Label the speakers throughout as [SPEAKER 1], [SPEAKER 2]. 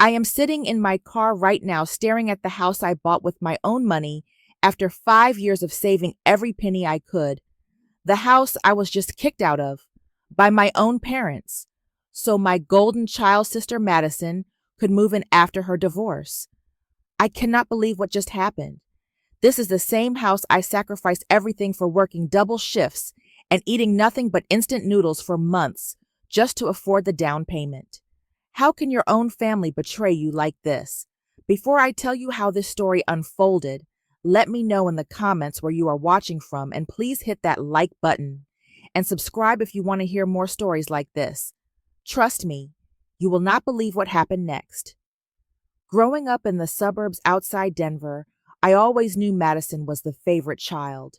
[SPEAKER 1] I am sitting in my car right now staring at the house I bought with my own money after 5 years of saving every penny I could. The house I was just kicked out of by my own parents, so my golden child sister Madison could move in after her divorce. I cannot believe what just happened. This is the same house I sacrificed everything for, working double shifts and eating nothing but instant noodles for months just to afford the down payment. How can your own family betray you like this? Before I tell you how this story unfolded, let me know in the comments where you are watching from, and please hit that like button and subscribe if you want to hear more stories like this. Trust me, you will not believe what happened next. Growing up in the suburbs outside Denver, I always knew Madison was the favorite child.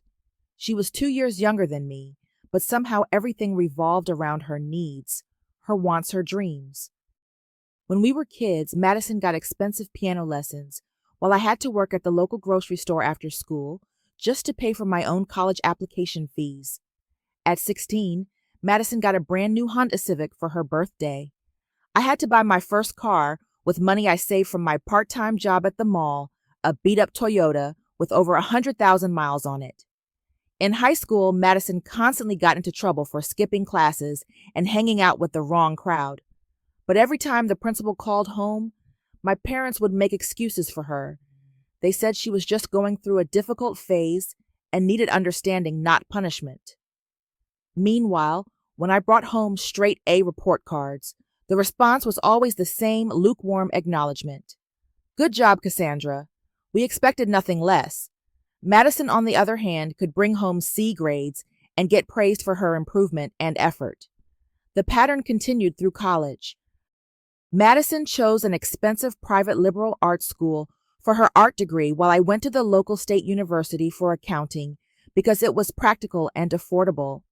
[SPEAKER 1] She was 2 years younger than me, but somehow everything revolved around her needs, her wants, her dreams. When we were kids, Madison got expensive piano lessons, while I had to work at the local grocery store after school just to pay for my own college application fees. At 16, Madison got a brand new Honda Civic for her birthday. I had to buy my first car with money I saved from my part-time job at the mall, a beat-up Toyota with over 100,000 miles on it. In high school, Madison constantly got into trouble for skipping classes and hanging out with the wrong crowd. But every time the principal called home, my parents would make excuses for her. They said she was just going through a difficult phase and needed understanding, not punishment. Meanwhile, when I brought home straight A report cards, the response was always the same lukewarm acknowledgement. Good job, Cassandra. We expected nothing less. Madison, on the other hand, could bring home C grades and get praised for her improvement and effort. The pattern continued through college. Madison chose an expensive private liberal arts school for her art degree, while I went to the local state university for accounting because it was practical and affordable.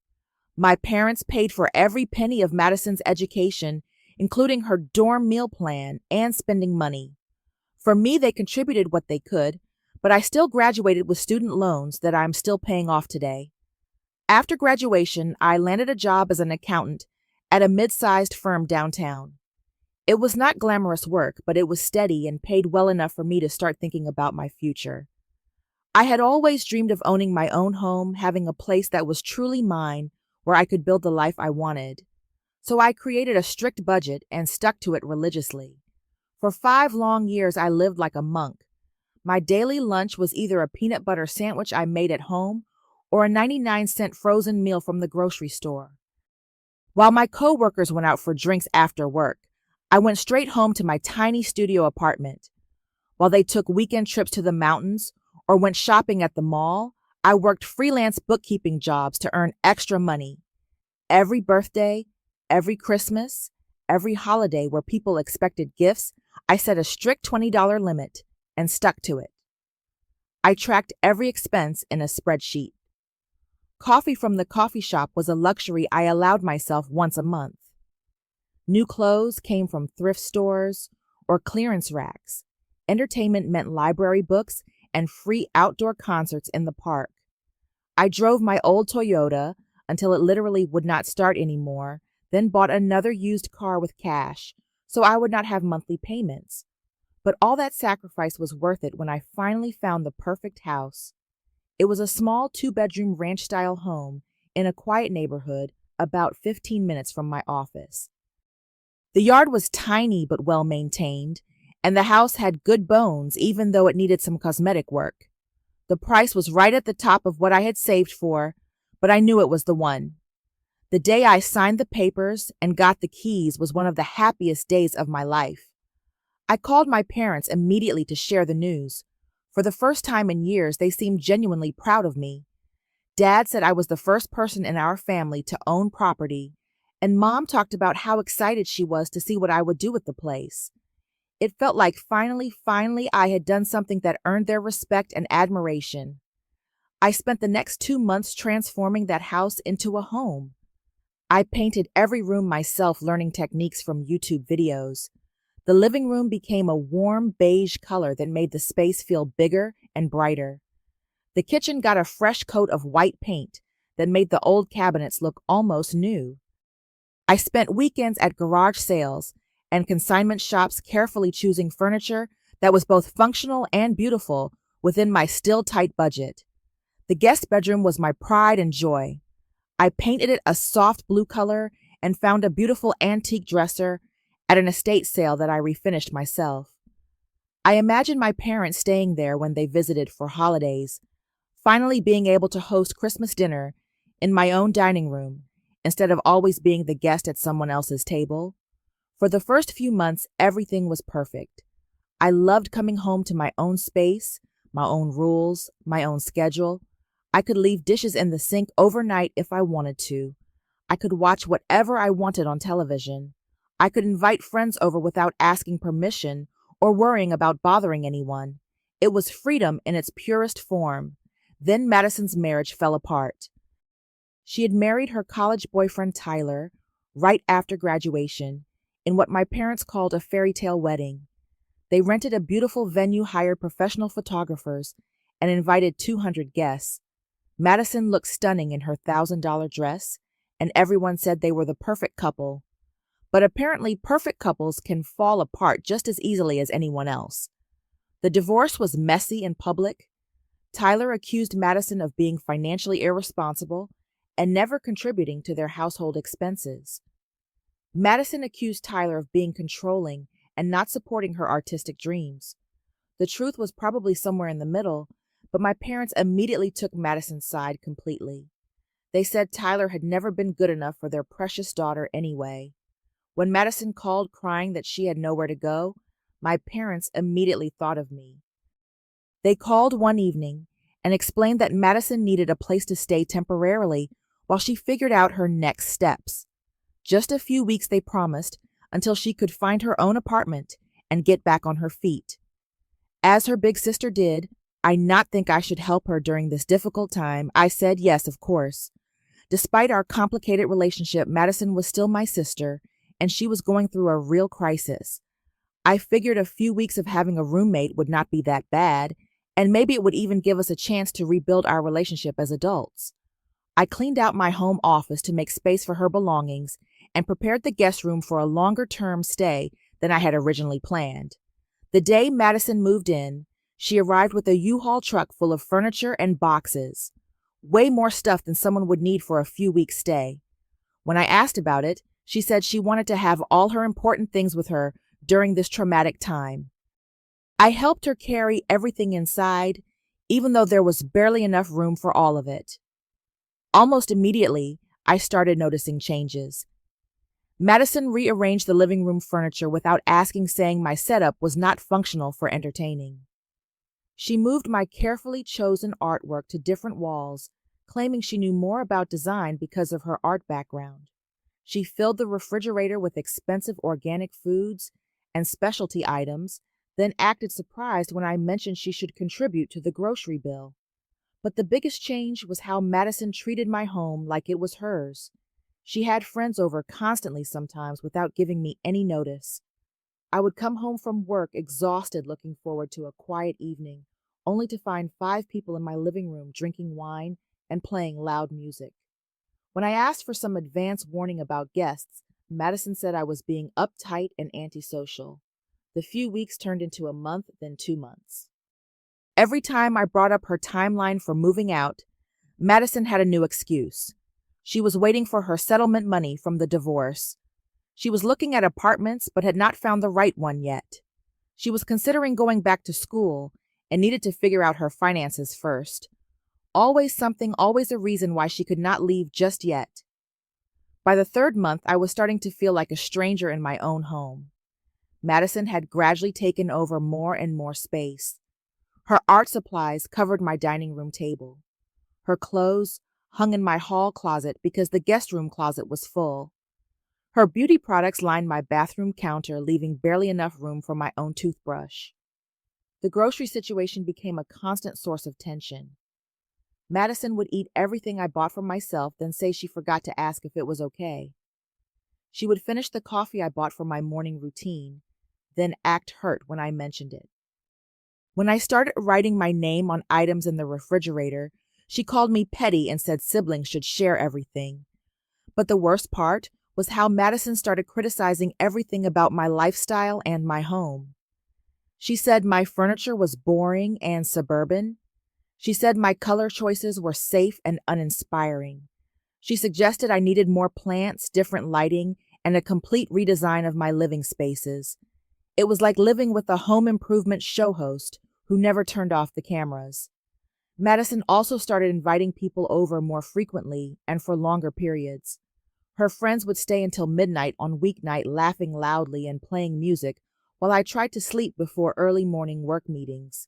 [SPEAKER 1] My parents paid for every penny of Madison's education, including her dorm meal plan and spending money. For me, they contributed what they could, but I still graduated with student loans that I'm still paying off today. After graduation, I landed a job as an accountant at a mid-sized firm downtown. It was not glamorous work, but it was steady and paid well enough for me to start thinking about my future. I had always dreamed of owning my own home, having a place that was truly mine where I could build the life I wanted. So I created a strict budget and stuck to it religiously. For 5 long years, I lived like a monk. My daily lunch was either a peanut butter sandwich I made at home or a 99-cent frozen meal from the grocery store. While my coworkers went out for drinks after work, I went straight home to my tiny studio apartment. While they took weekend trips to the mountains or went shopping at the mall, I worked freelance bookkeeping jobs to earn extra money. Every birthday, every Christmas, every holiday where people expected gifts, I set a strict $20 limit and stuck to it. I tracked every expense in a spreadsheet. Coffee from the coffee shop was a luxury I allowed myself once a month. New clothes came from thrift stores or clearance racks. Entertainment meant library books and free outdoor concerts in the park. I drove my old Toyota until it literally would not start anymore, then bought another used car with cash so I would not have monthly payments. But all that sacrifice was worth it when I finally found the perfect house. It was a small 2-bedroom ranch-style home in a quiet neighborhood about 15 minutes from my office. The yard was tiny but well maintained, and the house had good bones even though it needed some cosmetic work. The price was right at the top of what I had saved for, but I knew it was the one. The day I signed the papers and got the keys was one of the happiest days of my life. I called my parents immediately to share the news. For the first time in years, they seemed genuinely proud of me. Dad said I was the first person in our family to own property, and Mom talked about how excited she was to see what I would do with the place. It felt like finally I had done something that earned their respect and admiration. I spent the next 2 months transforming that house into a home. I painted every room myself, learning techniques from YouTube videos. The living room became a warm beige color that made the space feel bigger and brighter. The kitchen got a fresh coat of white paint that made the old cabinets look almost new. I spent weekends at garage sales and consignment shops carefully choosing furniture that was both functional and beautiful within my still tight budget. The guest bedroom was my pride and joy. I painted it a soft blue color and found a beautiful antique dresser at an estate sale that I refinished myself. I imagined my parents staying there when they visited for holidays, finally being able to host Christmas dinner in my own dining room instead of always being the guest at someone else's table. For the first few months, everything was perfect. I loved coming home to my own space, my own rules, my own schedule. I could leave dishes in the sink overnight if I wanted to. I could watch whatever I wanted on television. I could invite friends over without asking permission or worrying about bothering anyone. It was freedom in its purest form. Then Madison's marriage fell apart. She had married her college boyfriend Tyler right after graduation in what my parents called a fairy tale wedding. They rented a beautiful venue, hired professional photographers, and invited 200 guests. Madison looked stunning in her $1,000 dress, and everyone said they were the perfect couple. But apparently, perfect couples can fall apart just as easily as anyone else. The divorce was messy and public. Tyler accused Madison of being financially irresponsible and never contributing to their household expenses. Madison accused Tyler of being controlling and not supporting her artistic dreams. The truth was probably somewhere in the middle, but my parents immediately took Madison's side completely. They said Tyler had never been good enough for their precious daughter anyway. When Madison called crying that she had nowhere to go, my parents immediately thought of me. They called one evening and explained that Madison needed a place to stay temporarily while she figured out her next steps. Just a few weeks, they promised, until she could find her own apartment and get back on her feet. As her big sister did, I not think I should help her during this difficult time. I said yes, of course. Despite our complicated relationship, Madison was still my sister, and she was going through a real crisis. I figured a few weeks of having a roommate would not be that bad, and maybe it would even give us a chance to rebuild our relationship as adults. I cleaned out my home office to make space for her belongings and prepared the guest room for a longer-term stay than I had originally planned. The day Madison moved in, she arrived with a U-Haul truck full of furniture and boxes. Way more stuff than someone would need for a few weeks' stay. When I asked about it, she said she wanted to have all her important things with her during this traumatic time. I helped her carry everything inside, even though there was barely enough room for all of it. Almost immediately, I started noticing changes. Madison rearranged the living room furniture without asking, saying my setup was not functional for entertaining. She moved my carefully chosen artwork to different walls, claiming she knew more about design because of her art background. She filled the refrigerator with expensive organic foods and specialty items, then acted surprised when I mentioned she should contribute to the grocery bill. But the biggest change was how Madison treated my home like it was hers. She had friends over constantly sometimes without giving me any notice. I would come home from work exhausted, looking forward to a quiet evening, only to find 5 people in my living room drinking wine and playing loud music. When I asked for some advance warning about guests, Madison said I was being uptight and antisocial. The few weeks turned into a month, then 2 months. Every time I brought up her timeline for moving out, Madison had a new excuse. She was waiting for her settlement money from the divorce. She was looking at apartments but had not found the right one yet. She was considering going back to school and needed to figure out her finances first. Always something, always a reason why she could not leave just yet. By the 3rd month, I was starting to feel like a stranger in my own home. Madison had gradually taken over more and more space. Her art supplies covered my dining room table. Her clothes hung in my hall closet because the guest room closet was full. Her beauty products lined my bathroom counter, leaving barely enough room for my own toothbrush. The grocery situation became a constant source of tension. Madison would eat everything I bought for myself, then say she forgot to ask if it was okay. She would finish the coffee I bought for my morning routine, then act hurt when I mentioned it. When I started writing my name on items in the refrigerator, she called me petty and said siblings should share everything. But the worst part was how Madison started criticizing everything about my lifestyle and my home. She said my furniture was boring and suburban. She said my color choices were safe and uninspiring. She suggested I needed more plants, different lighting, and a complete redesign of my living spaces. It was like living with a home improvement show host who never turned off the cameras. Madison also started inviting people over more frequently and for longer periods. Her friends would stay until midnight on weeknight laughing loudly and playing music while I tried to sleep before early morning work meetings.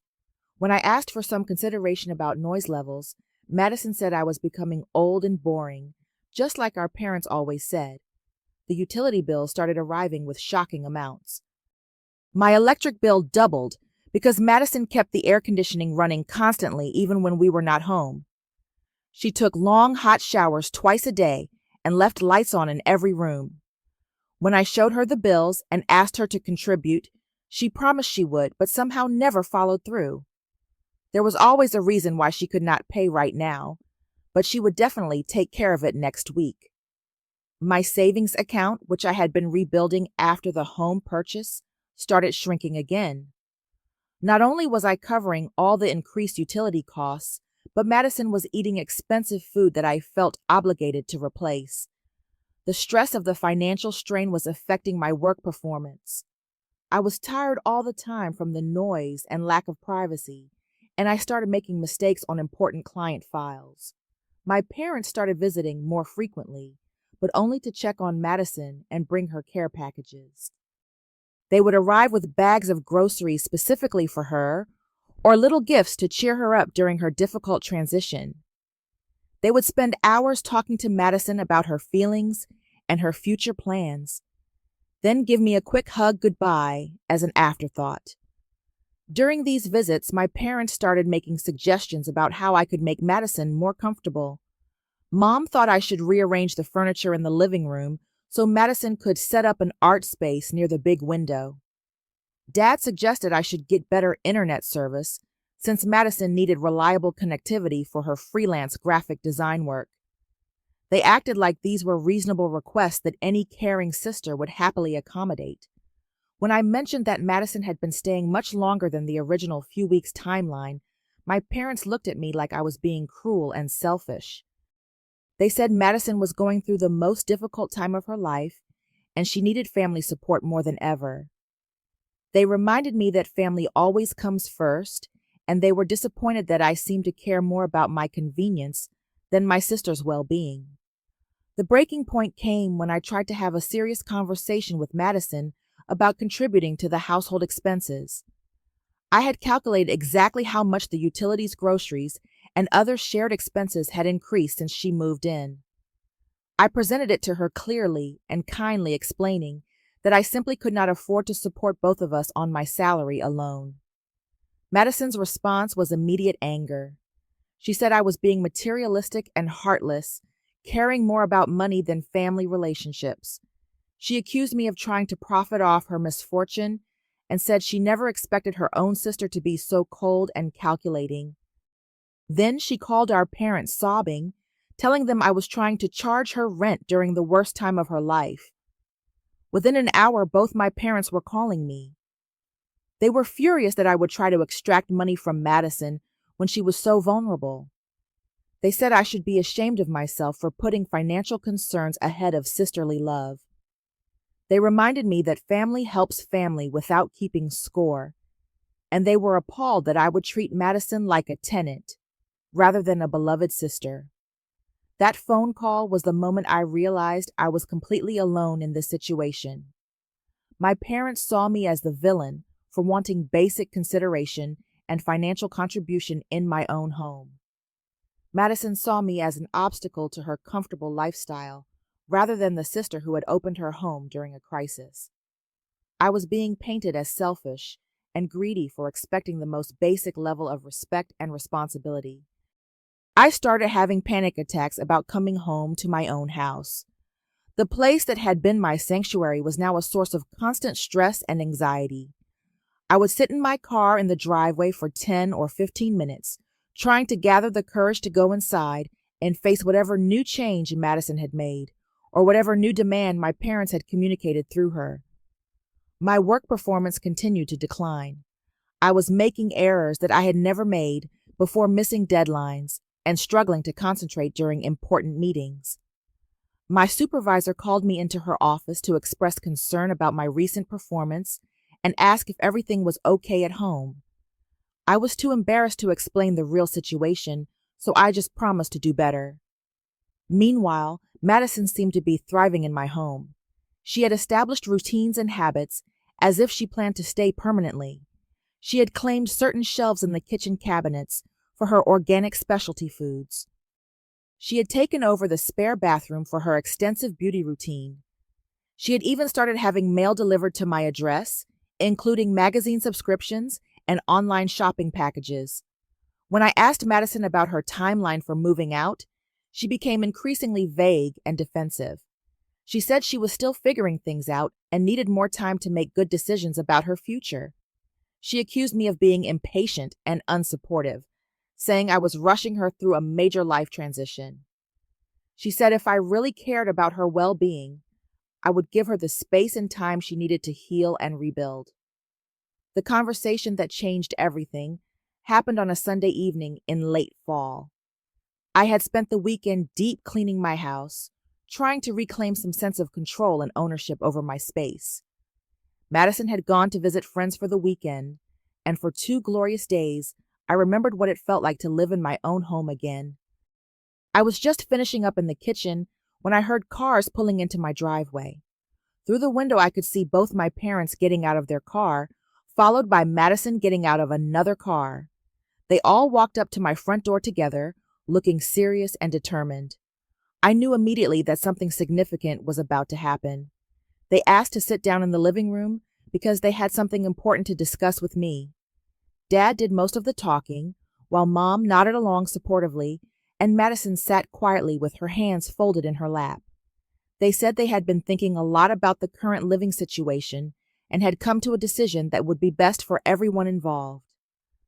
[SPEAKER 1] When I asked for some consideration about noise levels, Madison said I was becoming old and boring, just like our parents always said. The utility bills started arriving with shocking amounts. My electric bill doubled because Madison kept the air conditioning running constantly even when we were not home. She took long, hot showers twice a day and left lights on in every room. When I showed her the bills and asked her to contribute, she promised she would, but somehow never followed through. There was always a reason why she could not pay right now, but she would definitely take care of it next week. My savings account, which I had been rebuilding after the home purchase, started shrinking again. Not only was I covering all the increased utility costs, but Madison was eating expensive food that I felt obligated to replace. The stress of the financial strain was affecting my work performance. I was tired all the time from the noise and lack of privacy, and I started making mistakes on important client files. My parents started visiting more frequently, but only to check on Madison and bring her care packages. They would arrive with bags of groceries specifically for her, or little gifts to cheer her up during her difficult transition. They would spend hours talking to Madison about her feelings and her future plans, then give me a quick hug goodbye as an afterthought. During these visits, my parents started making suggestions about how I could make Madison more comfortable. Mom thought I should rearrange the furniture in the living room so Madison could set up an art space near the big window. Dad suggested I should get better internet service since Madison needed reliable connectivity for her freelance graphic design work. They acted like these were reasonable requests that any caring sister would happily accommodate. When I mentioned that Madison had been staying much longer than the original few weeks timeline, my parents looked at me like I was being cruel and selfish. They said Madison was going through the most difficult time of her life, and she needed family support more than ever. They reminded me that family always comes first, and they were disappointed that I seemed to care more about my convenience than my sister's well-being. The breaking point came when I tried to have a serious conversation with Madison about contributing to the household expenses. I had calculated exactly how much the utilities, groceries, and other shared expenses had increased since she moved in. I presented it to her clearly and kindly, explaining that I simply could not afford to support both of us on my salary alone. Madison's response was immediate anger. She said I was being materialistic and heartless, caring more about money than family relationships. She accused me of trying to profit off her misfortune and said she never expected her own sister to be so cold and calculating. Then she called our parents sobbing, telling them I was trying to charge her rent during the worst time of her life. Within an hour, both my parents were calling me. They were furious that I would try to extract money from Madison when she was so vulnerable. They said I should be ashamed of myself for putting financial concerns ahead of sisterly love. They reminded me that family helps family without keeping score, and they were appalled that I would treat Madison like a tenant rather than a beloved sister. That phone call was the moment I realized I was completely alone in this situation. My parents saw me as the villain for wanting basic consideration and financial contribution in my own home. Madison saw me as an obstacle to her comfortable lifestyle, rather than the sister who had opened her home during a crisis. I was being painted as selfish and greedy for expecting the most basic level of respect and responsibility. I started having panic attacks about coming home to my own house. The place that had been my sanctuary was now a source of constant stress and anxiety. I would sit in my car in the driveway for 10 or 15 minutes, trying to gather the courage to go inside and face whatever new change Madison had made, or whatever new demand my parents had communicated through her. My work performance continued to decline. I was making errors that I had never made before, missing deadlines and struggling to concentrate during important meetings. My supervisor called me into her office to express concern about my recent performance and ask if everything was okay at home. I was too embarrassed to explain the real situation, so I just promised to do better. Meanwhile, Madison seemed to be thriving in my home. She had established routines and habits as if she planned to stay permanently. She had claimed certain shelves in the kitchen cabinets for her organic specialty foods. She had taken over the spare bathroom for her extensive beauty routine. She had even started having mail delivered to my address, including magazine subscriptions and online shopping packages. When I asked Madison about her timeline for moving out, she became increasingly vague and defensive. She said she was still figuring things out and needed more time to make good decisions about her future. She accused me of being impatient and unsupportive, saying I was rushing her through a major life transition. She said if I really cared about her well-being, I would give her the space and time she needed to heal and rebuild. The conversation that changed everything happened on a Sunday evening in late fall. I had spent the weekend deep cleaning my house, trying to reclaim some sense of control and ownership over my space. Madison had gone to visit friends for the weekend, and for 2 glorious days, I remembered what it felt like to live in my own home again. I was just finishing up in the kitchen when I heard cars pulling into my driveway. Through the window, I could see both my parents getting out of their car, followed by Madison getting out of another car. They all walked up to my front door together, looking serious and determined. I knew immediately that something significant was about to happen. They asked to sit down in the living room because they had something important to discuss with me. Dad did most of the talking, while Mom nodded along supportively, and Madison sat quietly with her hands folded in her lap. They said they had been thinking a lot about the current living situation and had come to a decision that would be best for everyone involved.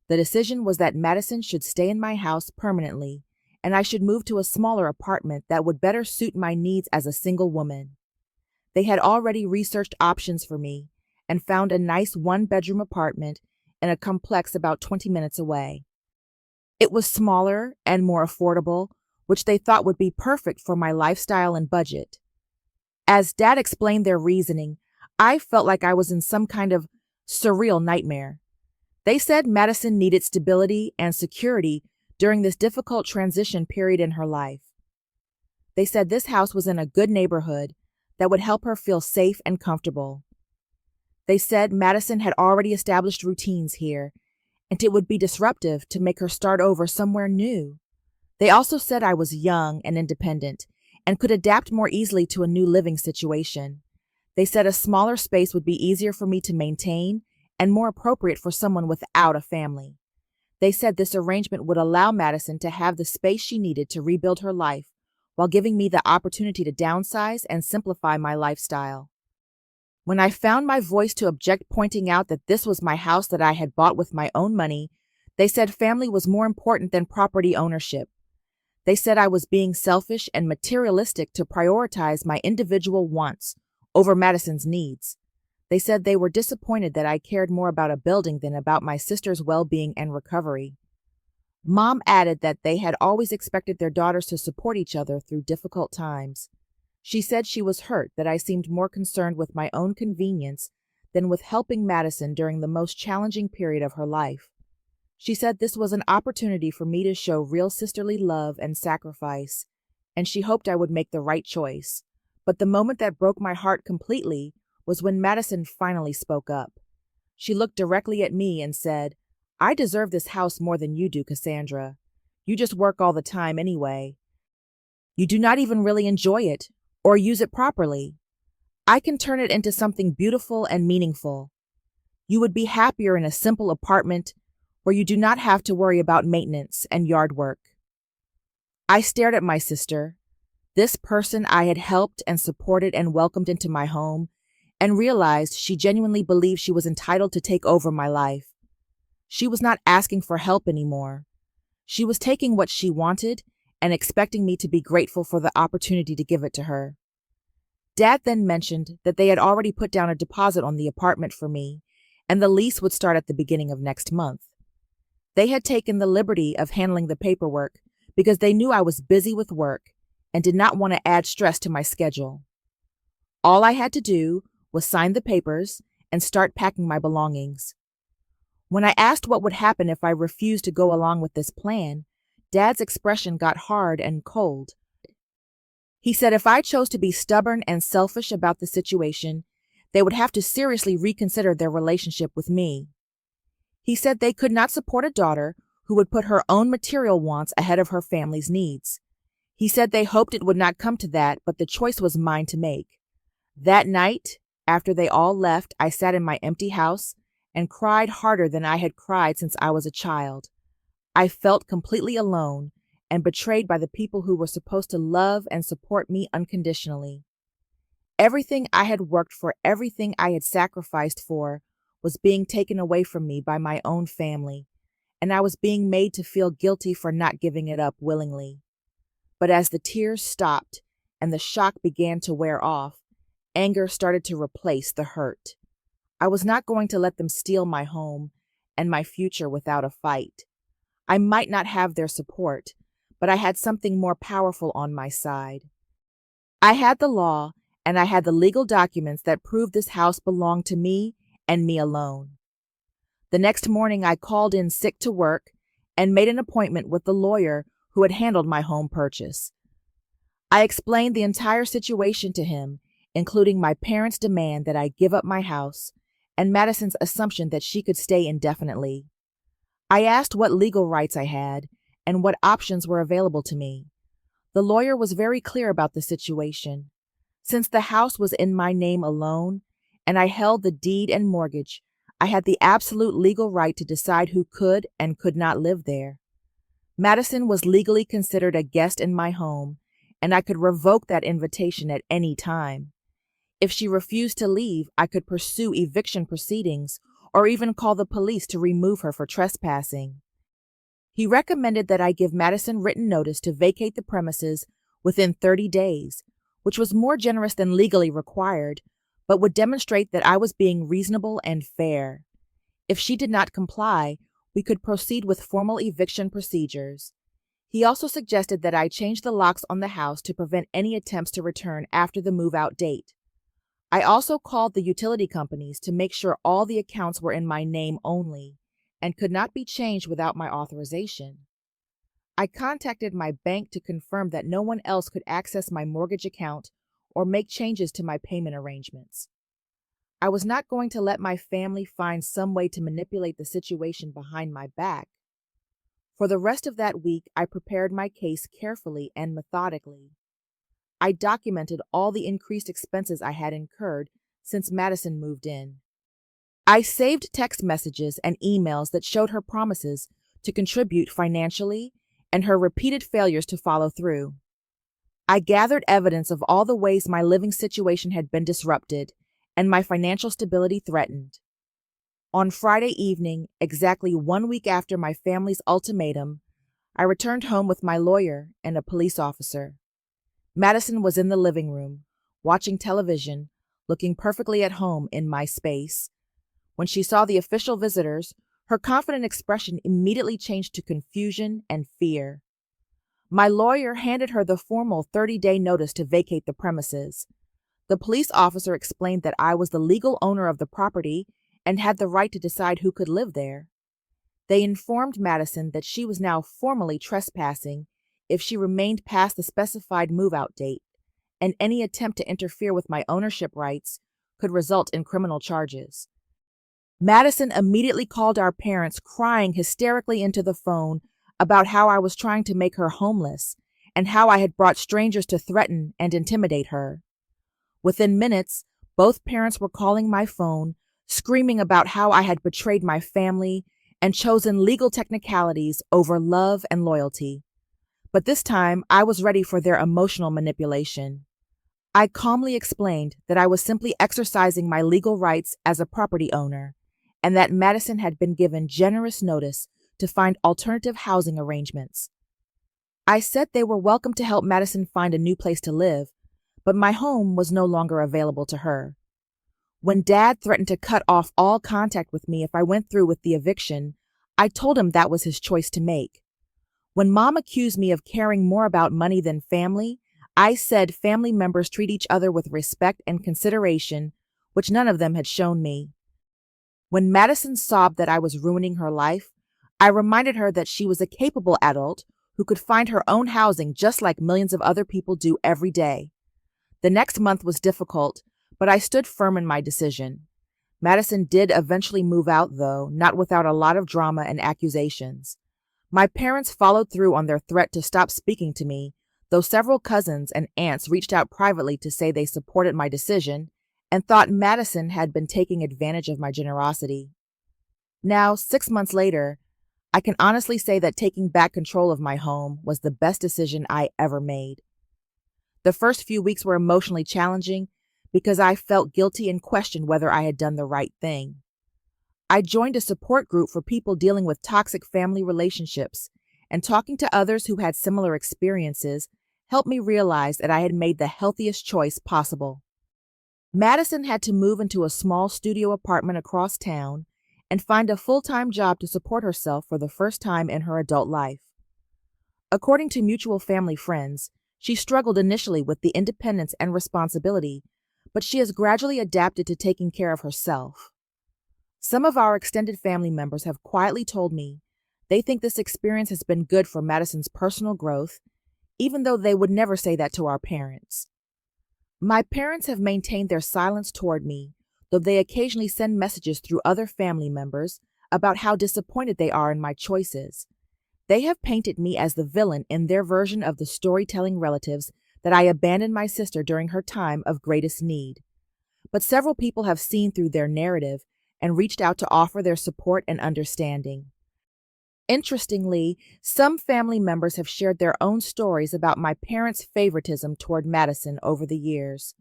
[SPEAKER 1] The decision was that Madison should stay in my house permanently, and I should move to a smaller apartment that would better suit my needs as a single woman. They had already researched options for me and found a nice 1-bedroom apartment in a complex about 20 minutes away. It was smaller and more affordable, which they thought would be perfect for my lifestyle and budget. As Dad explained their reasoning, I felt like I was in some kind of surreal nightmare. They said Madison needed stability and security during this difficult transition period in her life. They said this house was in a good neighborhood that would help her feel safe and comfortable. They said Madison had already established routines here, and it would be disruptive to make her start over somewhere new. They also said I was young and independent and could adapt more easily to a new living situation. They said a smaller space would be easier for me to maintain and more appropriate for someone without a family. They said this arrangement would allow Madison to have the space she needed to rebuild her life while giving me the opportunity to downsize and simplify my lifestyle. When I found my voice to object, pointing out that this was my house that I had bought with my own money, they said family was more important than property ownership. They said I was being selfish and materialistic to prioritize my individual wants over Madison's needs. They said they were disappointed that I cared more about a building than about my sister's well-being and recovery. Mom added that they had always expected their daughters to support each other through difficult times. She said she was hurt that I seemed more concerned with my own convenience than with helping Madison during the most challenging period of her life. She said this was an opportunity for me to show real sisterly love and sacrifice, and she hoped I would make the right choice. But the moment that broke my heart completely was when Madison finally spoke up. She looked directly at me and said, "I deserve this house more than you do, Cassandra. You just work all the time anyway. You do not even really enjoy it or use it properly. I can turn it into something beautiful and meaningful. You would be happier in a simple apartment where you do not have to worry about maintenance and yard work." I stared at my sister, this person I had helped and supported and welcomed into my home, and realized she genuinely believed she was entitled to take over my life. She was not asking for help anymore. She was taking what she wanted and expecting me to be grateful for the opportunity to give it to her. Dad then mentioned that they had already put down a deposit on the apartment for me, and the lease would start at the beginning of next month. They had taken the liberty of handling the paperwork because they knew I was busy with work and did not want to add stress to my schedule. All I had to do was sign the papers and start packing my belongings. When I asked what would happen if I refused to go along with this plan, Dad's expression got hard and cold. He said if I chose to be stubborn and selfish about the situation, they would have to seriously reconsider their relationship with me. He said they could not support a daughter who would put her own material wants ahead of her family's needs. He said they hoped it would not come to that, but the choice was mine to make. That night, after they all left, I sat in my empty house and cried harder than I had cried since I was a child. I felt completely alone and betrayed by the people who were supposed to love and support me unconditionally. Everything I had worked for, everything I had sacrificed for, was being taken away from me by my own family, and I was being made to feel guilty for not giving it up willingly. But as the tears stopped and the shock began to wear off, anger started to replace the hurt. I was not going to let them steal my home and my future without a fight. I might not have their support, but I had something more powerful on my side. I had the law, and I had the legal documents that proved this house belonged to me and me alone. The next morning, I called in sick to work and made an appointment with the lawyer who had handled my home purchase. I explained the entire situation to him, including my parents' demand that I give up my house and Madison's assumption that she could stay indefinitely. I asked what legal rights I had and what options were available to me. The lawyer was very clear about the situation. Since the house was in my name alone, and I held the deed and mortgage, I had the absolute legal right to decide who could and could not live there. Madison was legally considered a guest in my home, and I could revoke that invitation at any time. If she refused to leave, I could pursue eviction proceedings or even call the police to remove her for trespassing. He recommended that I give Madison written notice to vacate the premises within 30 days, which was more generous than legally required, but would demonstrate that I was being reasonable and fair. If she did not comply, we could proceed with formal eviction procedures. He also suggested that I change the locks on the house to prevent any attempts to return after the move-out date. I also called the utility companies to make sure all the accounts were in my name only and could not be changed without my authorization. I contacted my bank to confirm that no one else could access my mortgage account or make changes to my payment arrangements. I was not going to let my family find some way to manipulate the situation behind my back. For the rest of that week, I prepared my case carefully and methodically. I documented all the increased expenses I had incurred since Madison moved in. I saved text messages and emails that showed her promises to contribute financially and her repeated failures to follow through. I gathered evidence of all the ways my living situation had been disrupted and my financial stability threatened. On Friday evening, exactly 1 week after my family's ultimatum, I returned home with my lawyer and a police officer. Madison was in the living room, watching television, looking perfectly at home in my space. When she saw the official visitors, her confident expression immediately changed to confusion and fear. My lawyer handed her the formal 30-day notice to vacate the premises. The police officer explained that I was the legal owner of the property and had the right to decide who could live there. They informed Madison that she was now formally trespassing if she remained past the specified move-out date, and any attempt to interfere with my ownership rights could result in criminal charges. Madison immediately called our parents, crying hysterically into the phone about how I was trying to make her homeless and how I had brought strangers to threaten and intimidate her. Within minutes, both parents were calling my phone, screaming about how I had betrayed my family and chosen legal technicalities over love and loyalty. But this time, I was ready for their emotional manipulation. I calmly explained that I was simply exercising my legal rights as a property owner, and that Madison had been given generous notice to find alternative housing arrangements. I said they were welcome to help Madison find a new place to live, but my home was no longer available to her. When Dad threatened to cut off all contact with me if I went through with the eviction, I told him that was his choice to make. When Mom accused me of caring more about money than family, I said family members treat each other with respect and consideration, which none of them had shown me. When Madison sobbed that I was ruining her life, I reminded her that she was a capable adult who could find her own housing just like millions of other people do every day. The next month was difficult, but I stood firm in my decision. Madison did eventually move out, though, not without a lot of drama and accusations. My parents followed through on their threat to stop speaking to me, though several cousins and aunts reached out privately to say they supported my decision and thought Madison had been taking advantage of my generosity. Now, 6 months later, I can honestly say that taking back control of my home was the best decision I ever made. The first few weeks were emotionally challenging because I felt guilty and questioned whether I had done the right thing. I joined a support group for people dealing with toxic family relationships, and talking to others who had similar experiences helped me realize that I had made the healthiest choice possible. Madison had to move into a small studio apartment across town and find a full-time job to support herself for the first time in her adult life. According to mutual family friends, she struggled initially with the independence and responsibility, but she has gradually adapted to taking care of herself. Some of our extended family members have quietly told me they think this experience has been good for Madison's personal growth, even though they would never say that to our parents. My parents have maintained their silence toward me, though they occasionally send messages through other family members about how disappointed they are in my choices. They have painted me as the villain in their version of the storytelling relatives that I abandoned my sister during her time of greatest need. But several people have seen through their narrative and reached out to offer their support and understanding. Interestingly, some family members have shared their own stories about my parents' favoritism toward Madison over the years.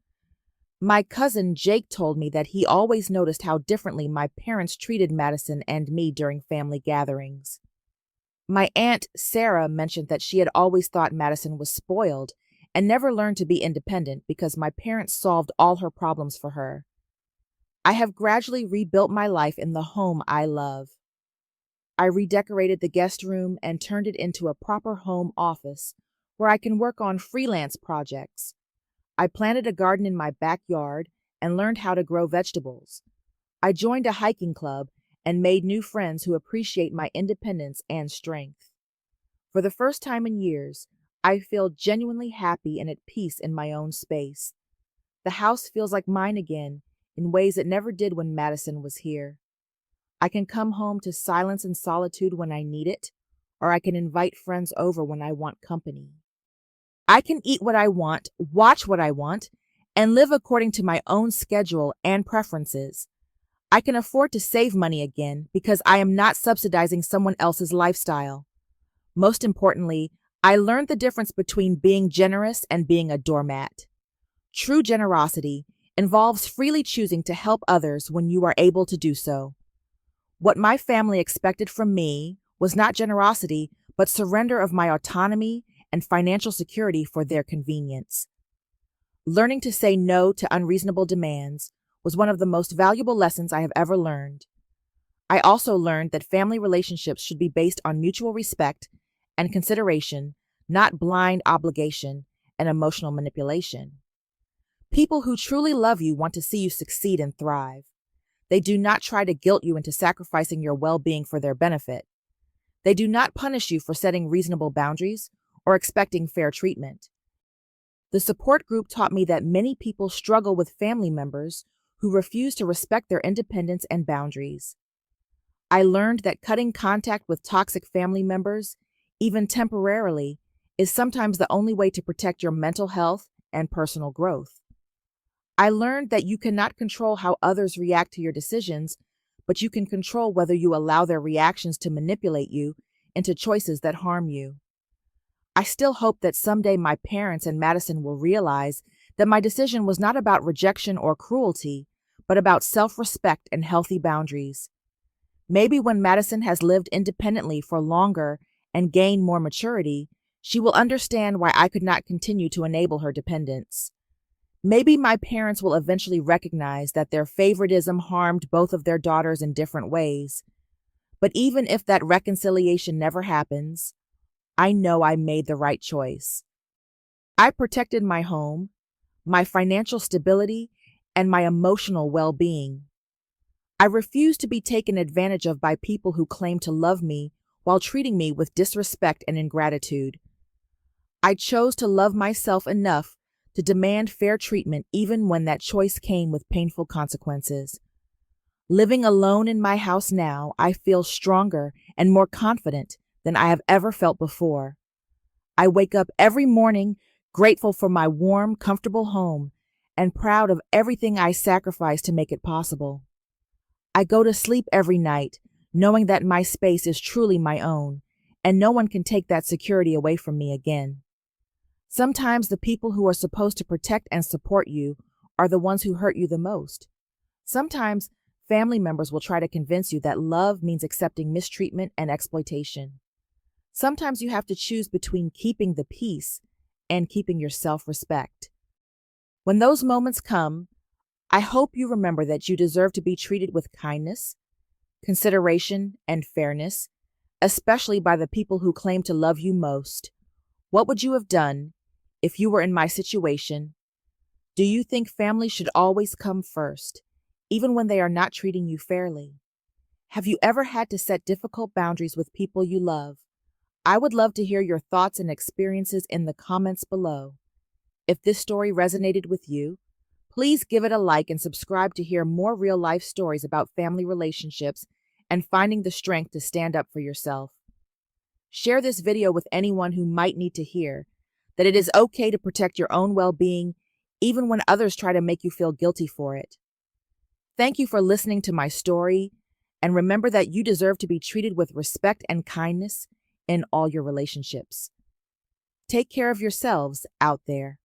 [SPEAKER 1] My cousin Jake told me that he always noticed how differently my parents treated Madison and me during family gatherings. My aunt Sarah mentioned that she had always thought Madison was spoiled and never learned to be independent because my parents solved all her problems for her. I have gradually rebuilt my life in the home I love. I redecorated the guest room and turned it into a proper home office where I can work on freelance projects. I planted a garden in my backyard and learned how to grow vegetables. I joined a hiking club and made new friends who appreciate my independence and strength. For the first time in years, I feel genuinely happy and at peace in my own space. The house feels like mine again in ways it never did when Madison was here. I can come home to silence and solitude when I need it, or I can invite friends over when I want company. I can eat what I want, watch what I want, and live according to my own schedule and preferences. I can afford to save money again because I am not subsidizing someone else's lifestyle. Most importantly, I learned the difference between being generous and being a doormat. True generosity involves freely choosing to help others when you are able to do so. What my family expected from me was not generosity, but surrender of my autonomy and financial security for their convenience. Learning to say no to unreasonable demands was one of the most valuable lessons I have ever learned. I also learned that family relationships should be based on mutual respect and consideration, not blind obligation and emotional manipulation. People who truly love you want to see you succeed and thrive. They do not try to guilt you into sacrificing your well-being for their benefit. They do not punish you for setting reasonable boundaries or expecting fair treatment. The support group taught me that many people struggle with family members who refuse to respect their independence and boundaries. I learned that cutting contact with toxic family members, even temporarily, is sometimes the only way to protect your mental health and personal growth. I learned that you cannot control how others react to your decisions, but you can control whether you allow their reactions to manipulate you into choices that harm you. I still hope that someday my parents and Madison will realize that my decision was not about rejection or cruelty, but about self-respect and healthy boundaries. Maybe when Madison has lived independently for longer and gained more maturity, she will understand why I could not continue to enable her dependence. Maybe my parents will eventually recognize that their favoritism harmed both of their daughters in different ways. But even if that reconciliation never happens, I know I made the right choice. I protected my home, my financial stability, and my emotional well-being. I refuse to be taken advantage of by people who claim to love me while treating me with disrespect and ingratitude. I chose to love myself enough to demand fair treatment even when that choice came with painful consequences. Living alone in my house now, I feel stronger and more confident than I have ever felt before. I wake up every morning grateful for my warm, comfortable home and proud of everything I sacrificed to make it possible. I go to sleep every night knowing that my space is truly my own, and no one can take that security away from me again. Sometimes the people who are supposed to protect and support you are the ones who hurt you the most. Sometimes family members will try to convince you that love means accepting mistreatment and exploitation. Sometimes you have to choose between keeping the peace and keeping your self-respect. When those moments come, I hope you remember that you deserve to be treated with kindness, consideration, and fairness, especially by the people who claim to love you most. What would you have done if you were in my situation? Do you think family should always come first, even when they are not treating you fairly? Have you ever had to set difficult boundaries with people you love? I would love to hear your thoughts and experiences in the comments below. If this story resonated with you, please give it a like and subscribe to hear more real-life stories about family relationships and finding the strength to stand up for yourself. Share this video with anyone who might need to hear that it is okay to protect your own well-being, even when others try to make you feel guilty for it. Thank you for listening to my story, and remember that you deserve to be treated with respect and kindness in all your relationships. Take care of yourselves out there.